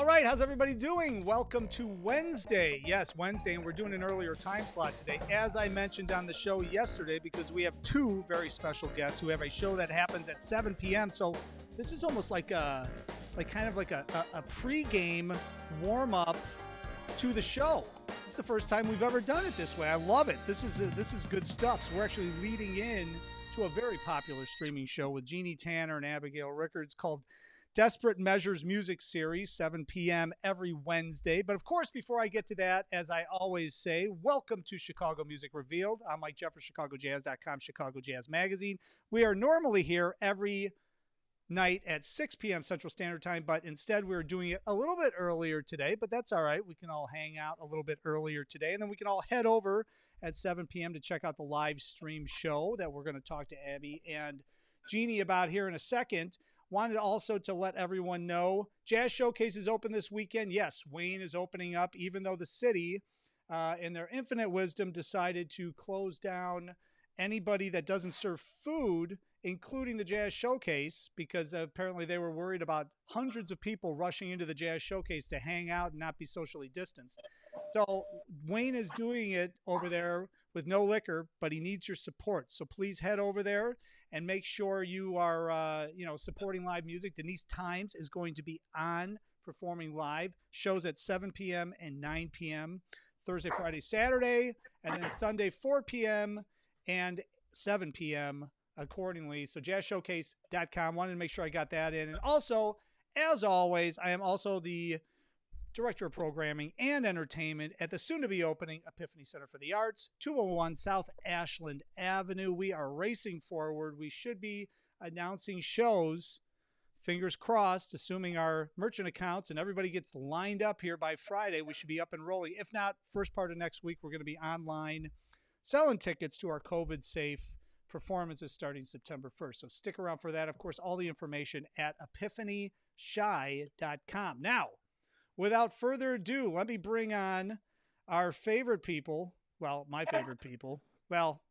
All right, how's everybody doing? Welcome to Wednesday. Yes, Wednesday, and we're doing an earlier time slot today. As I mentioned on the show yesterday, because we have two very special guests who have a show that happens at 7 p.m. So this is almost like a pre-game warm-up to the show. This is the first time we've ever done it this way. I love it. This is good stuff. So we're actually leading in to a very popular streaming show with Jeannie Tanner and Abigail Riccards called Desperate Measures Music Series, 7 p.m. every Wednesday. But of course, before I get to that, as I always say, welcome to Chicago Music Revealed. I'm Mike Jeffers, ChicagoJazz.com, Chicago Jazz Magazine. We are normally here every night at 6 p.m. Central Standard Time, but instead we're doing it a little bit earlier today, but that's all right. We can all hang out a little bit earlier today, and then we can all head over at 7 p.m. to check out the live stream show that we're going to talk to Abby and Jeannie about here in a second. Wanted also to let everyone know, Jazz Showcase is open this weekend. Yes, Wayne is opening up, even though the city, in their infinite wisdom, decided to close down anybody that doesn't serve food, including the Jazz Showcase, because apparently they were worried about hundreds of people rushing into the Jazz Showcase to hang out and not be socially distanced. So Wayne is doing it over there with no liquor, but he needs your support. So please head over there and make sure you are, supporting live music. Denise Times is going to be on performing live. Shows at 7 p.m. and 9 p.m. Thursday, Friday, Saturday, and then Sunday, 4 p.m. and 7 p.m. accordingly. So jazzshowcase.com. Wanted to make sure I got that in. And also, as always, I am also the Director of Programming and Entertainment at the soon-to-be opening Epiphany Center for the Arts, 201 South Ashland Avenue. We are racing forward. We should be announcing shows, fingers crossed, assuming our merchant accounts and everybody gets lined up here by Friday. We should be up and rolling. If not, first part of next week, we're going to be online selling tickets to our COVID-safe performances starting September 1st. So stick around for that. Of course, all the information at epiphanyshy.com. Now, without further ado, let me bring on our favorite people. Well, my favorite people. Well,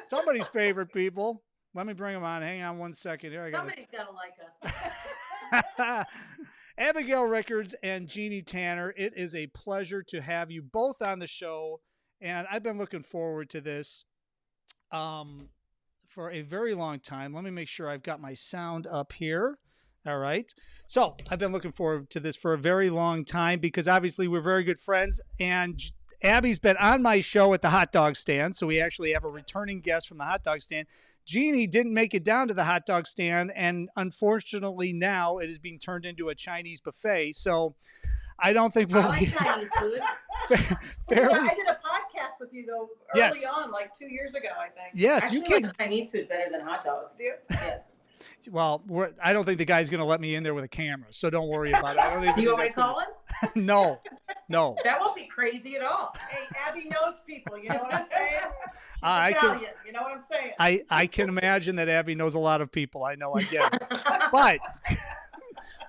somebody's favorite people. Let me bring them on. Hang on one second here. Somebody's got to like us. Abigail Riccards and Jeannie Tanner, it is a pleasure to have you both on the show. And I've been looking forward to this for a very long time. Let me make sure I've got my sound up here. All right. So I've been looking forward to this for a very long time because obviously we're very good friends. And Abby's been on my show at the hot dog stand. So we actually have a returning guest from the hot dog stand. Jeannie didn't make it down to the hot dog stand. And unfortunately now it is being turned into a Chinese buffet. So I don't think we'll I like Chinese food. Fairly. Yeah, I did a podcast with you though early on, like 2 years ago, I think. Yes, actually, you can. Like Chinese food better than hot dogs. Yeah. Well, I don't think the guy's going to let me in there with a camera, so don't worry about it. I don't think Do you want me to call him? No. That won't be crazy at all. Hey, Abby knows people. You know what I'm saying? She's Italian. You know what I'm saying? I can imagine that Abby knows a lot of people. I know. I get it.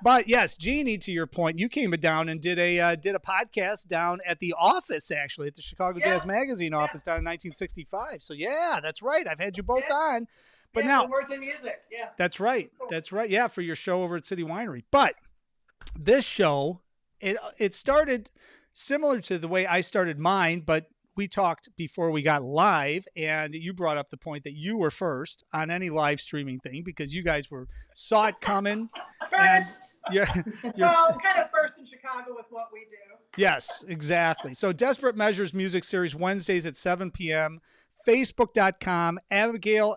But yes, Jeannie, to your point, you came down and did a podcast down at the office, actually, at the Chicago Jazz Magazine office down in 1965. So yeah, that's right. I've had you both on. But now, Words and Music, yeah. That's right. Cool. That's right. Yeah, for your show over at City Winery. But this show, it started similar to the way I started mine, but we talked before we got live, and you brought up the point that you were first on any live streaming thing because you guys saw it coming. First. You're well, kind of first in Chicago with what we do. Yes, exactly. So Desperate Measures Music Series, Wednesdays at 7 p.m., Facebook.com, Abigail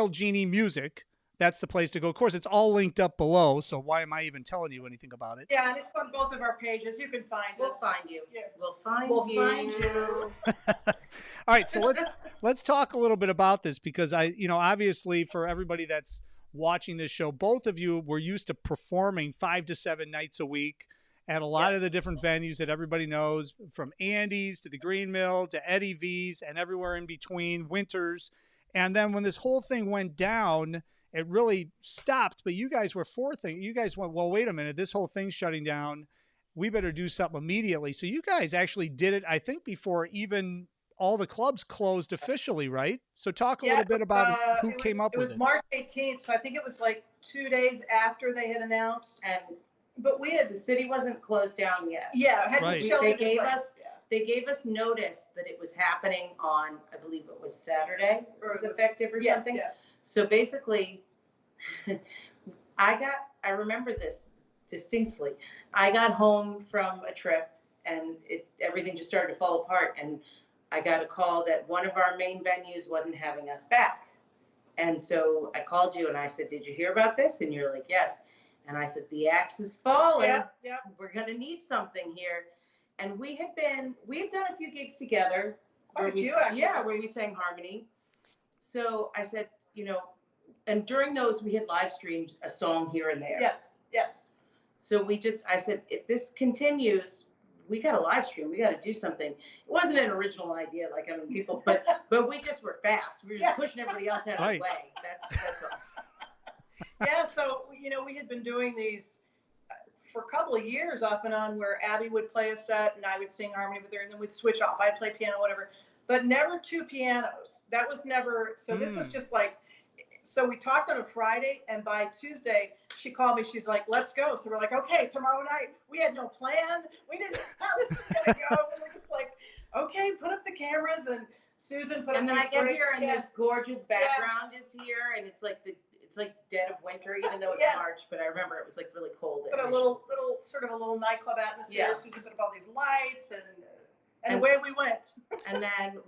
Jeannie Music. That's the place to go. Of course, it's all linked up below, so why am I even telling you anything about it? Yeah, and it's on both of our pages. You can find us. We'll find you. Yeah. We'll find you. All right, so let's talk a little bit about this because obviously for everybody that's watching this show, both of you were used to performing 5 to 7 nights a week at a lot of the different venues that everybody knows, from Andy's to the Green Mill to Eddie V's and everywhere in between, Winters. And then when this whole thing went down, it really stopped. But you guys were you guys went, well, wait a minute, this whole thing's shutting down. We better do something immediately. So you guys actually did it, I think, before even all the clubs closed officially, right? So talk a little bit about who came up with it. It was March 18th, so I think it was like 2 days after they had announced, and But the city wasn't closed down yet. Yeah, had Right. sheltered They in gave place. us they gave us notice that it was happening on, I believe it was Saturday, Or it was it was- effective or Yeah, something. yeah. So basically, I remember this distinctly. I got home from a trip and everything just started to fall apart, and I got a call that one of our main venues wasn't having us back. And so I called you and I said, "Did you hear about this?" And you're like, "Yes." And I said, "The axe is falling. Yeah. We're gonna need something here." And we had done a few gigs together. Quite a few, actually. Yeah, where we sang harmony. So I said, and during those we had live streamed a song here and there. Yes. So I said, if this continues, we got a live stream. We got to do something. It wasn't an original idea, people, but we just were fast. We were just pushing everybody else out of the way. That's all. Yeah. So we had been doing these for a couple of years off and on, where Abby would play a set and I would sing harmony with her, and then we'd switch off. I'd play piano, whatever, but never two pianos. That was never. So this was just like. So we talked on a Friday, and by Tuesday, she called me. She's like, "Let's go." So we're like, "Okay, tomorrow night." We had no plan. We didn't know how this is going to go. We were just like, "Okay, put up the cameras." And Susan put up the cameras. And then I get here, and this gorgeous background is here, and it's like dead of winter, even though it's March. But I remember it was like really cold. But a little sort of a little nightclub atmosphere. Yeah. Susan put up all these lights, and away we went. And then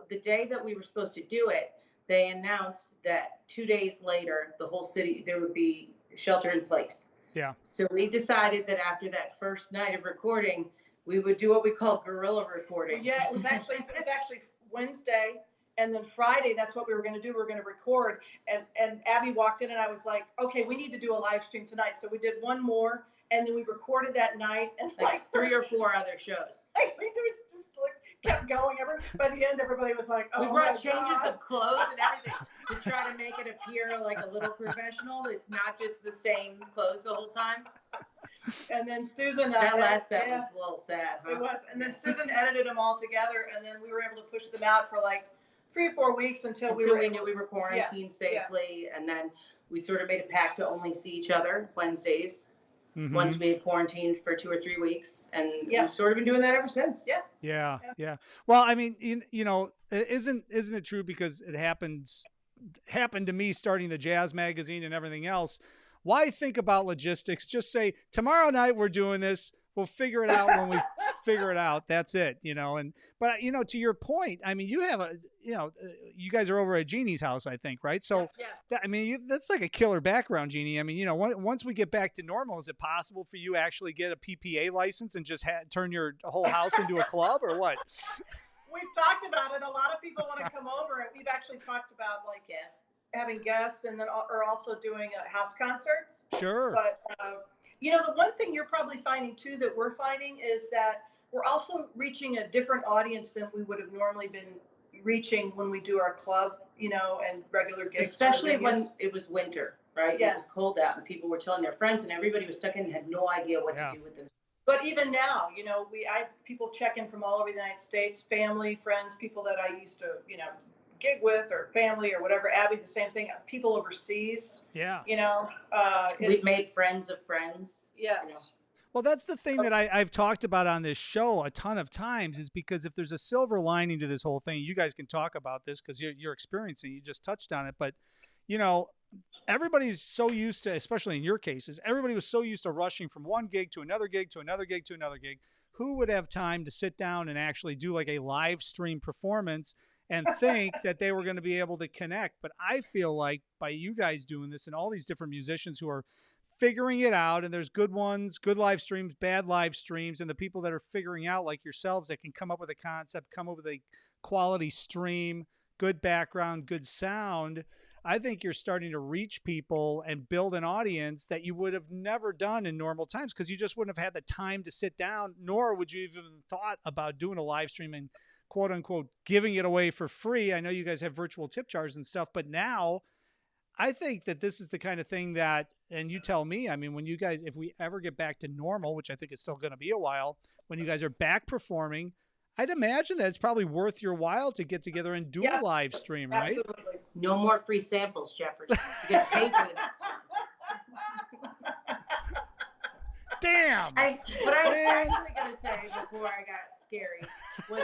the day that we were supposed to do it, they announced that 2 days later, the whole city, there would be shelter in place. Yeah. So we decided that after that first night of recording, we would do what we call guerrilla recording. Yeah, it was actually Wednesday, and then Friday, that's what we were going to do. We were going to record, and Abby walked in, and I was like, "Okay, we need to do a live stream tonight." So we did one more, and then we recorded that night, and like 3 or 4 other shows. It was just like kept going. By the end, everybody was like, "Oh, we brought changes of clothes and everything to try to make it appear like a little professional. It's not just the same clothes the whole time. And then Susan. That last set was a little sad, huh? It was. And then Susan edited them all together, and then we were able to push them out for like 3 or 4 weeks until we knew we were quarantined safely. Yeah. And then we sort of made a pact to only see each other Wednesdays. Mm-hmm. Once we had quarantined for 2 or 3 weeks, and we've sort of been doing that ever since. Yeah. Well, I mean, isn't it true, because it happened to me starting the jazz magazine and everything else. Why think about logistics? Just say, tomorrow night we're doing this. We'll figure it out when we figure it out. That's it, But to your point, I mean, you have you guys are over at Jeannie's house, I think, right? So, that's like a killer background, Jeannie. I mean, once we get back to normal, is it possible for you to actually get a PPA license and just turn your whole house into a club, or what? We've talked about it. A lot of people want to come over, and we've actually talked about having guests, and then or also doing house concerts. Sure. But the one thing you're probably finding too that we're finding is that we're also reaching a different audience than we would have normally been reaching when we do our club, and regular gigs. Especially when it was winter, right? Yeah. It was cold out, and people were telling their friends, and everybody was stuck in and had no idea what to do with them. But even now, I have people check in from all over the United States, family, friends, people that I used to, gig with, or family or whatever. Abby, the same thing. People overseas. Yeah. We've made friends of friends. Yes. Well, that's the thing that I've talked about on this show a ton of times, is because if there's a silver lining to this whole thing, you guys can talk about this because you're experiencing, you just touched on it. But, everybody's so used to, especially in your cases, everybody was so used to rushing from one gig to another gig to another gig to another gig. Who would have time to sit down and actually do like a live stream performance and think that they were going to be able to connect? But I feel like by you guys doing this and all these different musicians who are figuring it out, and there's good ones, good live streams, bad live streams, and the people that are figuring out, like yourselves, that can come up with a concept, come up with a quality stream, good background, good sound. I think you're starting to reach people and build an audience that you would have never done in normal times, because you just wouldn't have had the time to sit down, nor would you even thought about doing a live stream and quote unquote giving it away for free. I know you guys have virtual tip jars and stuff, but now I think that this is the kind of thing that, and you tell me, I mean, when you guys, if we ever get back to normal, which I think is still going to be a while, when you guys are back performing, I'd imagine that it's probably worth your while to get together and do a live stream, right? Absolutely. No more free samples, Jefferson. You get paid for the next one. Damn. What I was Man. actually going to say before I got scary was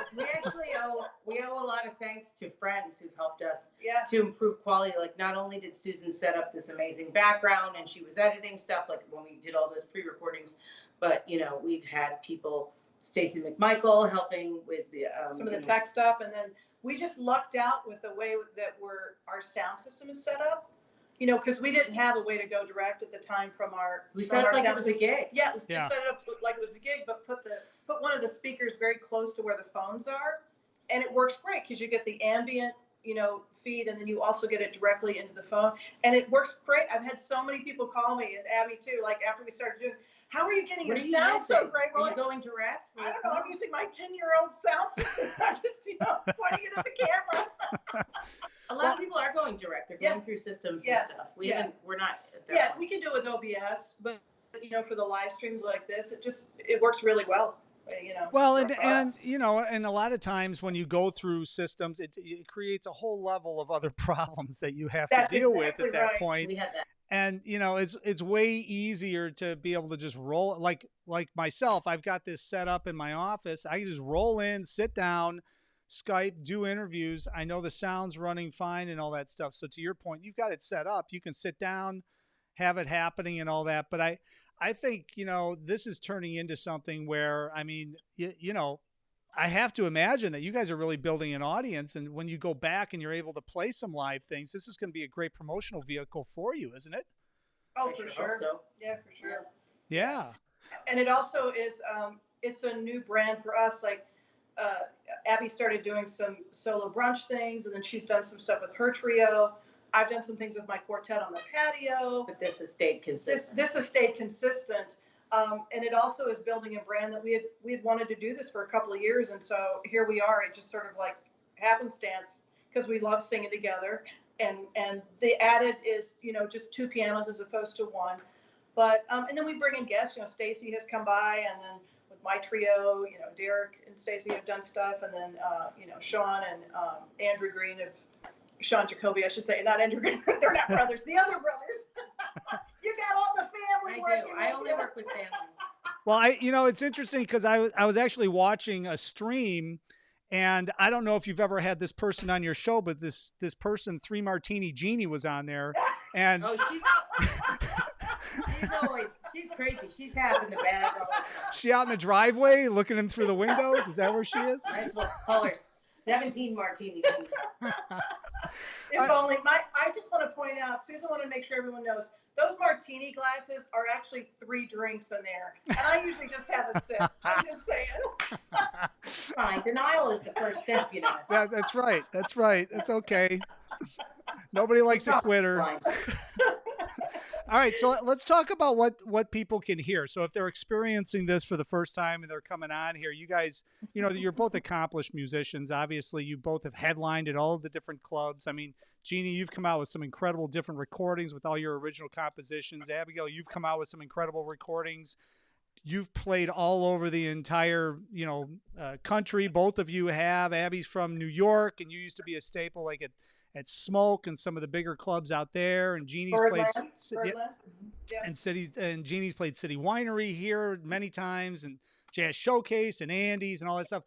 we owe a lot of thanks to friends who've helped us Yeah. to improve quality. Like, not only did Susan set up this amazing background and she was editing stuff, like when we did all those pre-recordings, but we've had people, Stacey McMichael, helping with the some of the tech stuff, and then we just lucked out with the way that our sound system is set up. Because we didn't have a way to go direct at the time from our. We set it like it was a gig. Yeah, it was Yeah. just set it up like it was a gig, but put one of the speakers very close to where the phones are, and it works great because you get the ambient, feed, and then you also get it directly into the phone, and it works great. I've had so many people call me, and Abby too. Like after we started doing, how are you getting your sound so great? Are you going direct? I don't know. I'm using my 10-year-old sound system. I'm just, pointing it at the camera. A lot of people are going direct. They're going through systems and stuff. We're not at that point. We can do it with OBS, but for the live streams like this, it works really well. Well, for us. and a lot of times when you go through systems, it creates a whole level of other problems that you have to deal with at that point. We had that. And it's way easier to be able to just roll like myself. I've got this set up in my office. I can just roll in, sit down, Skype, do interviews. I know the sound's running fine and all that stuff. So to your point, you've got it set up. You can sit down, have it happening and all that. But I think, this is turning into something where, I mean, I have to imagine that you guys are really building an audience. And when you go back and you're able to play some live things, this is going to be a great promotional vehicle for you, isn't it? Oh, for sure. So. Yeah, for sure. Yeah. And it also is, it's a new brand for us. Like, Abby started doing some solo brunch things, and then she's done some stuff with her trio. I've done some things with my quartet on the patio. But this has stayed consistent. This has stayed consistent. And it also is building a brand that we had wanted to do this for a couple of years. And so here we are. It just sort of like happenstance because we love singing together. And the added is, just 2 pianos as opposed to 1. But, and then we bring in guests, Stacey has come by, and then with my trio, Derek and Stacey have done stuff. And then, Sean and Andrew Green Sean Jacoby, I should say, not Andrew Green. They're not brothers. The other brothers. You got all the family working. I only work with families. Well, it's interesting because I was actually watching a stream, and I don't know if you've ever had this person on your show, but this person, 3 Martini Jeannie, was on there, and she's crazy. She's half in the bag. She out in the driveway looking in through the windows. Is that where she is? Might as well call her 17 Martini. If only I just want to point out, Susan wanted to make sure everyone knows those martini glasses are actually 3 drinks in there, and I usually just have a sip. I'm just saying. Fine, denial is the first step, That's right. That's right. That's okay. Nobody likes a quitter. All right, so let's talk about what people can hear. So if they're experiencing this for the first time and they're coming on here, you guys, you're both accomplished musicians. Obviously, you both have headlined at all of the different clubs. I mean, Jeannie, you've come out with some incredible different recordings with all your original compositions. Abigail, you've come out with some incredible recordings. You've played all over the entire, country. Both of you have. Abby's from New York, and you used to be a staple like at Smoke and some of the bigger clubs out there. And Jeannie's played and Jeannie's played City Winery here many times, and Jazz Showcase and Andy's and all that stuff.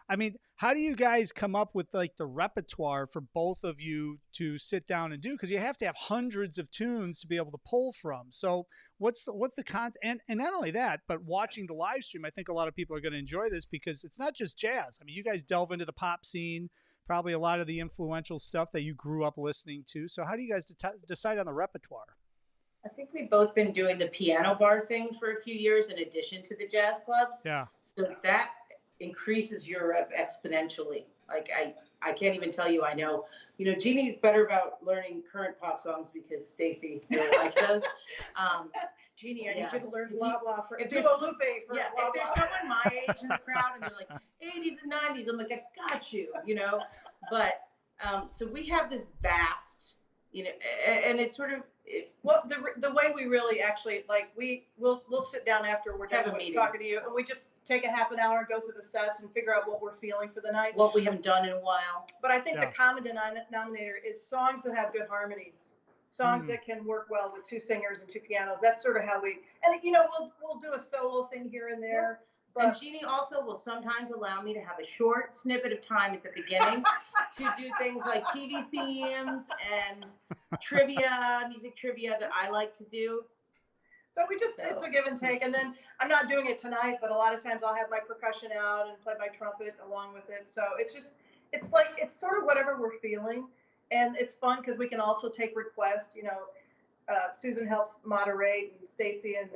I mean, how do you guys come up with like the repertoire for both of you to sit down and do? Because you have to have hundreds of tunes to be able to pull from. So what's the content? And not only that, but watching the live stream, I think a lot of people are going to enjoy this because it's not just jazz. I mean, you guys delve into the pop scene, probably a lot of the influential stuff that you grew up listening to. So how do you guys decide on the repertoire? I think we've both been doing the piano bar thing for a few years in addition to the jazz clubs. Yeah. So that increases your rep exponentially. Like I can't even tell you. I know, Jeannie's better about learning current pop songs because Stacey really likes those. Jeannie, I need you to learn blah blah for if Lupe for yeah. blah, If there's someone my age in the crowd and they're like 80s and 90s, I'm like, I got you, But so we have this vast, and it's sort of. Well, the way we really actually we'll sit down after we're done talking to you, and we just take a half an hour and go through the sets and figure out what we're feeling for the night. What we haven't done in a while. But I think the common denominator is songs that have good harmonies. songs that can work well with two singers and two pianos. That's sort of how we, and we'll do a solo thing here and there. And Jeannie also will sometimes allow me to have a short snippet of time at the beginning to do things like TV themes and trivia, music trivia that I like to do. So it's a give and take. And then I'm not doing it tonight, but a lot of times I'll have my percussion out and play my trumpet along with it. So it's sort of whatever we're feeling. And it's fun because we can also take requests. Susan helps moderate, and Stacy and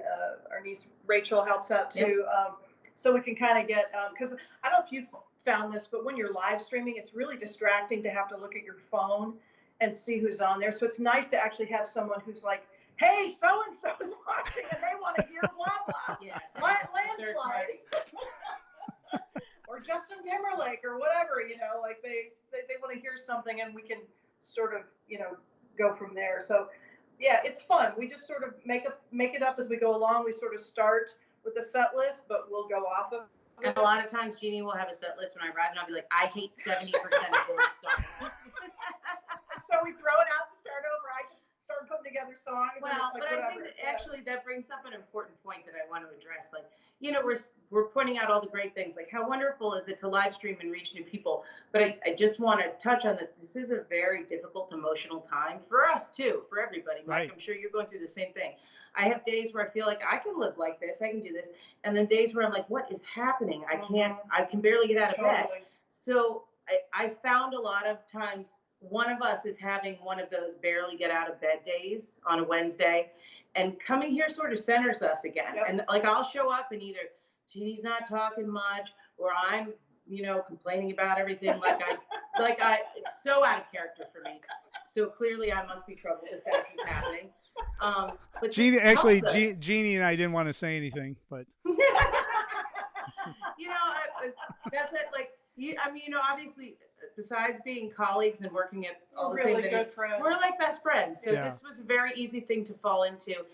our niece Rachel helps out too. Yep. So we can kind of get, because I don't know if you've found this, but when you're live streaming, it's really distracting to have to look at your phone and see who's on there. So it's nice to actually have someone who's like, hey, so-and-so is watching and they want to hear blah, blah. Yeah, landslide. Or Justin Timberlake or whatever, like they want to hear something and we can sort of, go from there. So yeah, it's fun. We just sort of make it up as we go along. We sort of start with the set list, but we'll go off of it. And a lot of times Jeannie will have a set list when I arrive and I'll be like, I hate 70% of those songs. So we throw it out and start over. I just start putting together songs. Well, and but I think that actually that brings up an important point that I want to address. Like, we're pointing out all the great things, like how wonderful is it to live stream and reach new people. But I just want to touch on that this is a very difficult emotional time for us too, for everybody. Mike, Right. I'm sure you're going through the same thing. I have days where I feel like I can live like this, I can do this, and then days where I'm like, what is happening? I can barely get out of bed. So I found a lot of times one of us is having one of those barely get out of bed days on a Wednesday, and coming here sort of centers us again. Yep. And like I'll show up and either Jeannie's not talking much, or I'm, complaining about everything. It's so out of character for me. So clearly I must be troubled if that's what's happening. But Jeannie and I didn't want to say anything, but that's it. Like obviously, besides being colleagues and working at all the really same venues, we're like best friends. So this was a very easy thing to fall into,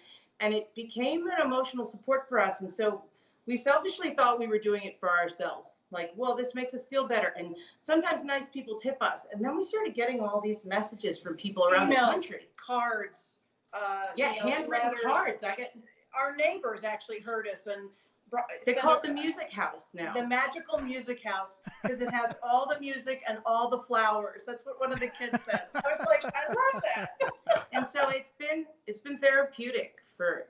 and it became an emotional support for us. And so we selfishly thought we were doing it for ourselves. Like, well, this makes us feel better. And sometimes nice people tip us. And then we started getting all these messages from people around the country. Cards. Handwritten cards. Our neighbors actually heard us and they call it the music house now. The magical music house, because it has all the music and all the flowers. That's what one of the kids said. I was like, I love that. And so it's been therapeutic for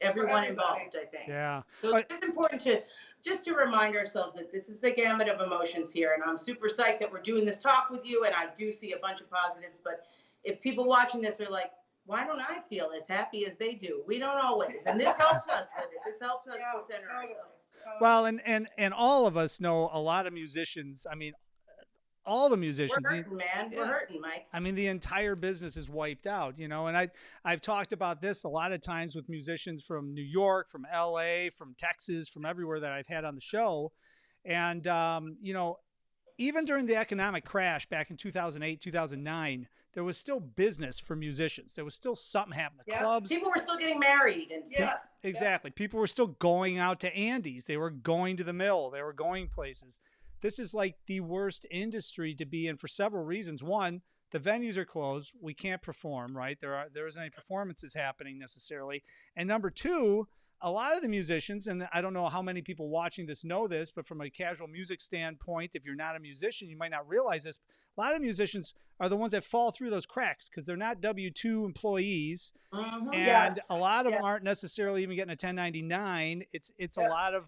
everyone involved, I think. Yeah. So it's important to remind ourselves that this is the gamut of emotions here, and I'm super psyched that we're doing this talk with you, and I do see a bunch of positives. But if people watching this are like, why don't I feel as happy as they do? We don't always. And this helps us with it. This helps us to center ourselves. Well, and all of us know a lot of musicians. I mean, all the musicians. We're hurting, man. We're hurting, Mike. I mean, the entire business is wiped out, and I've talked about this a lot of times with musicians from New York, from LA, from Texas, from everywhere that I've had on the show. And, even during the economic crash back in 2008, 2009, there was still business for musicians. There was still something happening. The clubs. People were still getting married and stuff. Exactly. People were still going out to Andy's. They were going to the mill. They were going places. This is like the worst industry to be in for several reasons. One, the venues are closed. We can't perform, right? There isn't any performances happening necessarily. And number two, a lot of the musicians, and I don't know how many people watching this know this, but from a casual music standpoint, if you're not a musician, you might not realize this. A lot of musicians are the ones that fall through those cracks because they're not W-2 employees. Mm-hmm. And a lot of them aren't necessarily even getting a 1099. It's a lot of,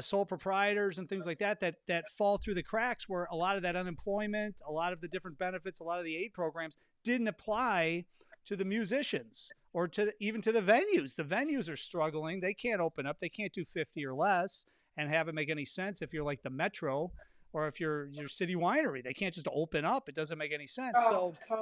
sole proprietors and things like that fall through the cracks, where a lot of that unemployment, a lot of the different benefits, a lot of the aid programs didn't apply to the musicians or even to the venues. The venues are struggling. They can't open up. They can't do 50 or less and have it make any sense if you're like the Metro or if you're your city winery. They can't just open up. It doesn't make any sense. Oh, so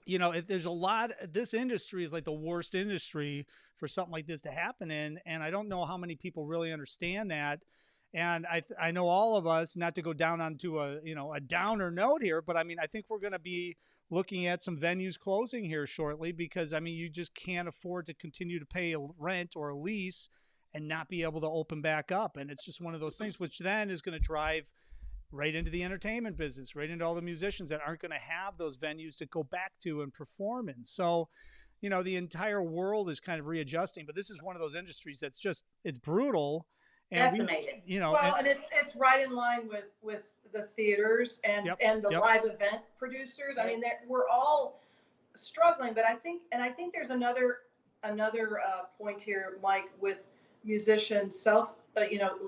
totally. There's a lot. This industry is like the worst industry for something like this to happen in, and I don't know how many people really understand that. And I know all of us, not to go down onto a downer note here, but I mean, I think we're going to be looking at some venues closing here shortly because, I mean, you just can't afford to continue to pay a rent or a lease and not be able to open back up. And it's just one of those things, which then is going to drive right into the entertainment business, right into all the musicians that aren't going to have those venues to go back to and perform in. So, the entire world is kind of readjusting, but this is one of those industries that's just, it's brutal. And Decimated. Well, and it's right in line with the theaters and the live event producers. I mean, we're all struggling, but I think there's another point here, Mike, with musicians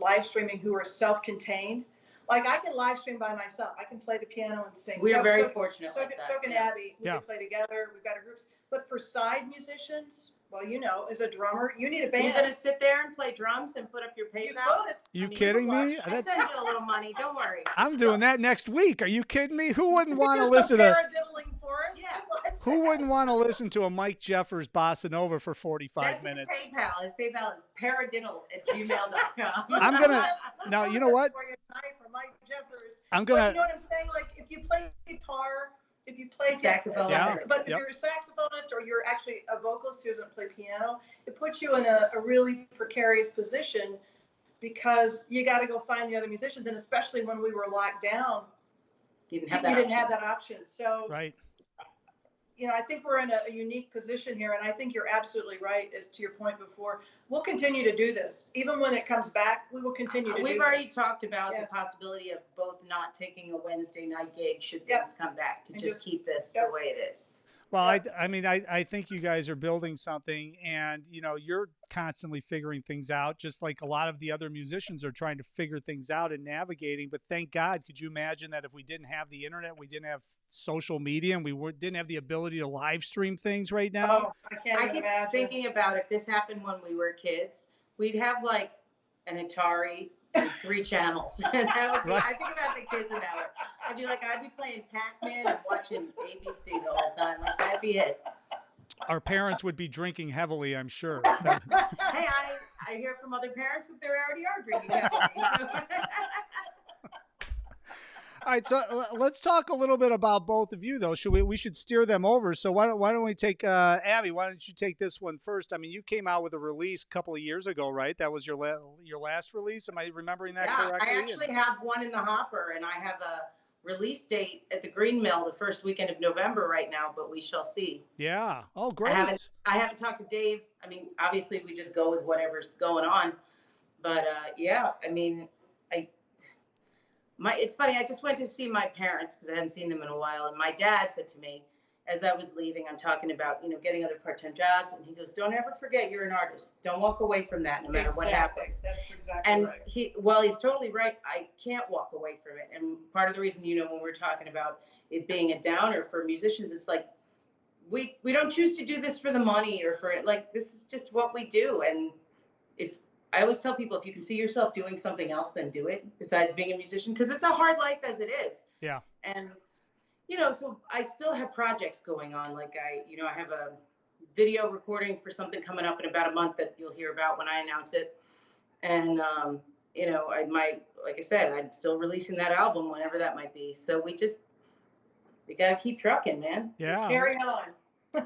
live streaming who are self-contained. Like, I can live stream by myself. I can play the piano and sing. We're very fortunate. So can Abby. We can play together. We've got our groups. But for side musicians, well, as a drummer, you need a band. You're going to sit there and play drums and put up your PayPal? You kidding me? I send you a little money. Don't worry. I'm doing that next week. Are you kidding me? Who wouldn't want to listen to? Yeah. Who wouldn't want to listen to a Mike Jeffers bossa nova for 45 minutes? His PayPal. His PayPal is paradiddle@gmail.com. I'm gonna now. You know what? Mike Jeffers. I'm gonna. But you know what I'm saying? Like, if you play guitar, if you play saxophone, but if you're a saxophonist or you're actually a vocalist who doesn't play piano, it puts you in a really precarious position, because you got to go find the other musicians, and especially when we were locked down, you didn't have that option. So right. I think we're in a unique position here, and I think you're absolutely right. As to your point before, we'll continue to do this. Even when it comes back, we will continue to do this. We've already talked about the possibility of both not taking a Wednesday night gig should things come back, to just keep this the way it is. Well, I think you guys are building something, and you're constantly figuring things out, just like a lot of the other musicians are trying to figure things out and navigating. But thank God, could you imagine that if we didn't have the internet, we didn't have social media, and didn't have the ability to live stream things right now? Oh, I keep thinking about if this happened when we were kids, we'd have like an Atari and 3 channels. And that would be, I think about the kids in that. I'd be playing Pac-Man and watching ABC the whole time. Like, that'd be it. Our parents would be drinking heavily, I'm sure. Hey, I hear from other parents that they already are drinking heavily. All right, so let's talk a little bit about both of you, though. We should steer them over. So why don't we take Abby? Why don't you take this one first? I mean, you came out with a release a couple of years ago, right? That was your last release. Am I remembering that correctly? I actually have one in the hopper, and I have a release date at the Green Mill the first weekend of November right now, but we shall see. Yeah. Oh, great. I haven't talked to Dave. I mean, obviously we just go with whatever's going on, but I mean, it's funny. I just went to see my parents because I hadn't seen them in a while, and my dad said to me, as I was leaving, I'm talking about getting other part-time jobs, and he goes, "Don't ever forget you're an artist. Don't walk away from that, no matter what happens." That's exactly right. And he's totally right. I can't walk away from it, and part of the reason, when we're talking about it being a downer for musicians, it's like we don't choose to do this for the money or for it. Like, this is just what we do, and I always tell people, if you can see yourself doing something else, then do it besides being a musician, because it's a hard life as it is. Yeah. And, so I still have projects going on. Like I have a video recording for something coming up in about a month that you'll hear about when I announce it. And, like I said, I'm still releasing that album whenever that might be. So we got to keep trucking, man. Yeah. Carry on.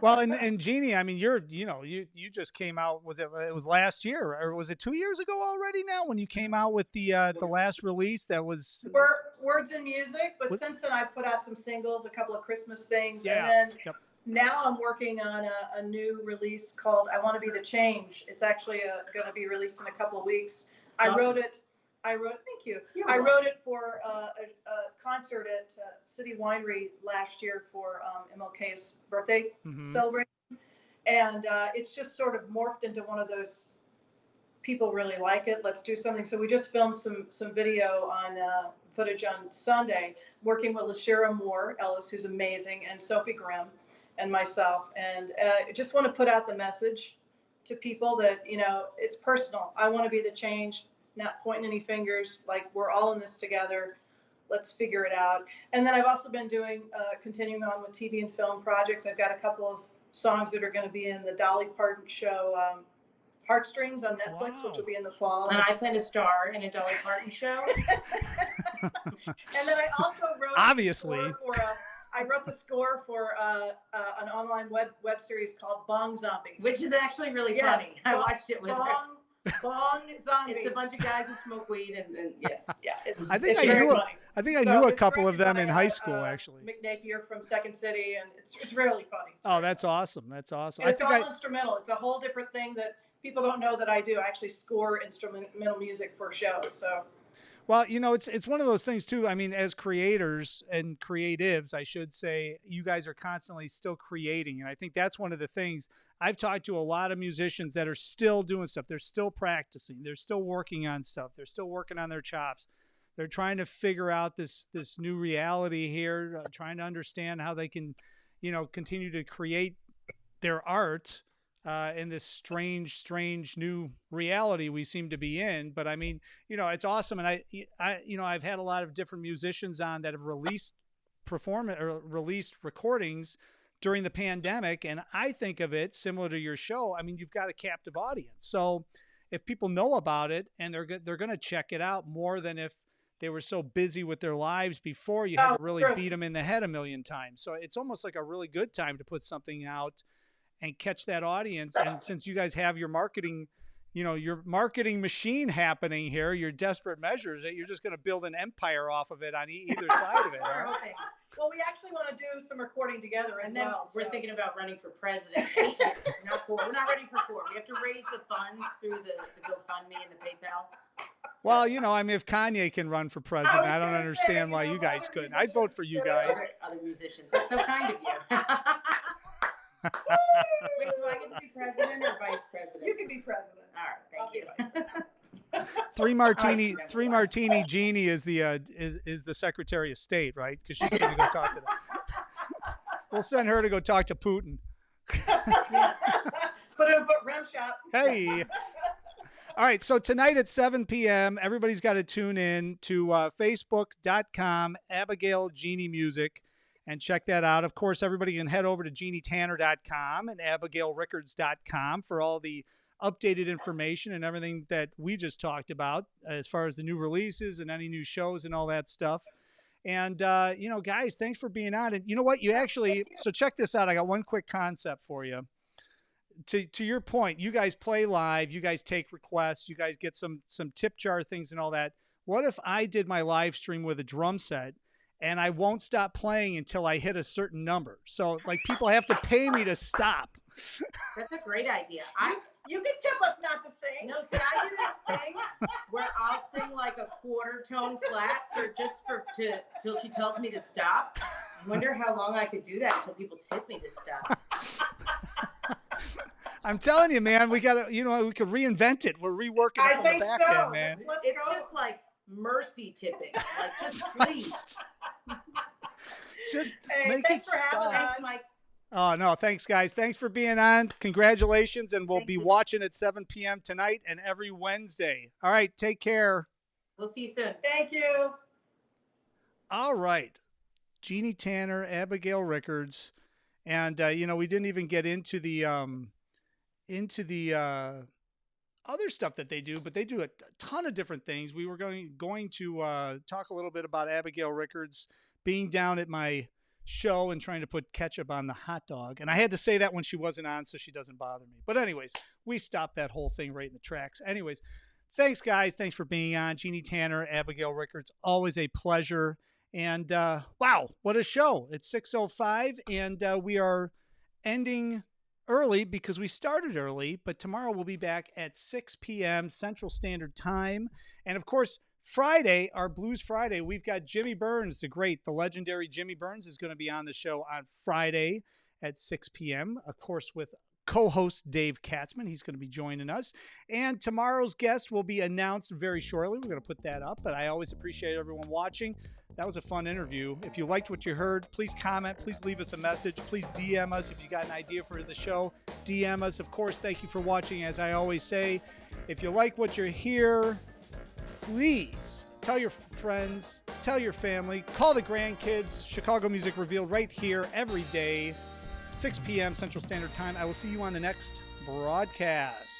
Well, and Jeannie, I mean, you just came out. It was last year, or was it 2 years ago already now when you came out with the last release that was Words and Music, but since then I've put out some singles, a couple of Christmas things, yeah. And then now I'm working on a new release called I Want to Be the Change. It's actually going to be released in a couple of weeks. That's awesome. Thank you. I wrote it for a concert at City Winery last year for MLK's birthday celebration. And it's just sort of morphed into one of those, people really like it, let's do something. So we just filmed some video on footage on Sunday, working with LaShira Moore Ellis, who's amazing, and Sophie Grimm and myself. And I just want to put out the message to people that, it's personal. I want to be the change. Not pointing any fingers, like we're all in this together. Let's figure it out. And then I've also been doing, continuing on with TV and film projects. I've got a couple of songs that are going to be in the Dolly Parton show, Heartstrings on Netflix, which will be in the fall. And I plan to star in a Dolly Parton show. And then I also wrote I wrote the score for an online web series called Bong Zombies, which is actually really funny. I watched it with her. Bong Zombies. It's a bunch of guys who smoke weed and yeah. I think I think I So knew a it's couple really of them in funny. high school, actually. McNapier from Second City, and it's really funny. It's Oh, really that's funny. awesome. That's awesome. And it's all instrumental. It's a whole different thing that people don't know that I do. I actually score instrumental music for shows. So. Well, it's one of those things too. I mean, as creators and creatives, I should say, you guys are constantly still creating. And I think that's one of the things. I've talked to a lot of musicians that are still doing stuff. They're still practicing. They're still working on stuff. They're still working on their chops. They're trying to figure out this new reality here, trying to understand how they can, continue to create their art in this strange new reality we seem to be in. But I mean, it's awesome. And I've had a lot of different musicians on that have released released recordings during the pandemic. And I think of it similar to your show. I mean, you've got a captive audience. So if people know about it and they're going to check it out more than if they were so busy with their lives before, you had to really beat them in the head a million times. So it's almost like a really good time to put something out and catch that audience. And since you guys have your marketing machine happening here, your desperate measures, that you're just going to build an empire off of it on either side of it. We're hoping. Well, we actually want to do some recording together as and then well. We're thinking about running for president. 8 years, not 4. We're not ready for 4. We have to raise the funds through the GoFundMe and the PayPal. Well, I mean, if Kanye can run for president, I don't understand why you guys couldn't. I'd vote for you guys. Other musicians. That's so kind of you. Wait, do I get to be president or vice president? You can be president. All right, thank you. Three martini Jeannie is the Secretary of State, right? Because she's going to go talk to them. We'll send her to go talk to Putin. Put rim shot. Hey. All right, so tonight at 7 p.m., everybody's got to tune in to facebook.com, Abigail Jeannie Music, and check that out. Of course, everybody can head over to jeannietanner.com and abigailrickards.com for all the updated information and everything that we just talked about as far as the new releases and any new shows and all that stuff. And, guys, thanks for being on. And you know what? So check this out. I got one quick concept for you. To your point, you guys play live, you guys take requests, you guys get some tip jar things and all that. What if I did my live stream with a drum set and I won't stop playing until I hit a certain number? So like people have to pay me to stop. That's a great idea. You can tip us not to sing. No, see, I do this thing where I'll sing like a quarter tone flat till she tells me to stop. I wonder how long I could do that until people tip me to stop. I'm telling you, man, we got to, we could reinvent it. We're reworking it from the back end, man. It's just like mercy tipping. Like, just please. Just hey, make it stop. Thanks, Mike. Oh, no, thanks, guys. Thanks for being on. Congratulations, and we'll be watching at 7 p.m. tonight and every Wednesday. All right, take care. We'll see you soon. Thank you. All right. Jeannie Tanner, Abigail Rickards, and, we didn't even get into the other stuff that they do, but they do a ton of different things. We were going to talk a little bit about Abigail Rickards being down at my show and trying to put ketchup on the hot dog. And I had to say that when she wasn't on so she doesn't bother me. But anyways, we stopped that whole thing right in the tracks. Anyways, thanks, guys. Thanks for being on. Jeannie Tanner, Abigail Rickards, always a pleasure. And wow, what a show. It's 6:05, and we are ending early because we started early, but tomorrow we'll be back at 6 p.m. Central Standard Time. And of course, Friday, our Blues Friday, we've got Jimmy Burns, the legendary Jimmy Burns is going to be on the show on Friday at 6 p.m., of course, with co-host Dave Katzman. He's going to be joining us. And tomorrow's guest will be announced very shortly. We're going to put that up, but I always appreciate everyone watching. That was a fun interview. If you liked what you heard, please comment. Please leave us a message. Please DM us if you got an idea for the show. DM us. Of course, thank you for watching. As I always say, if you like what you're here, please tell your friends, tell your family, call the grandkids. Chicago Music Revealed right here every day, 6 p.m. Central Standard Time. I will see you on the next broadcast.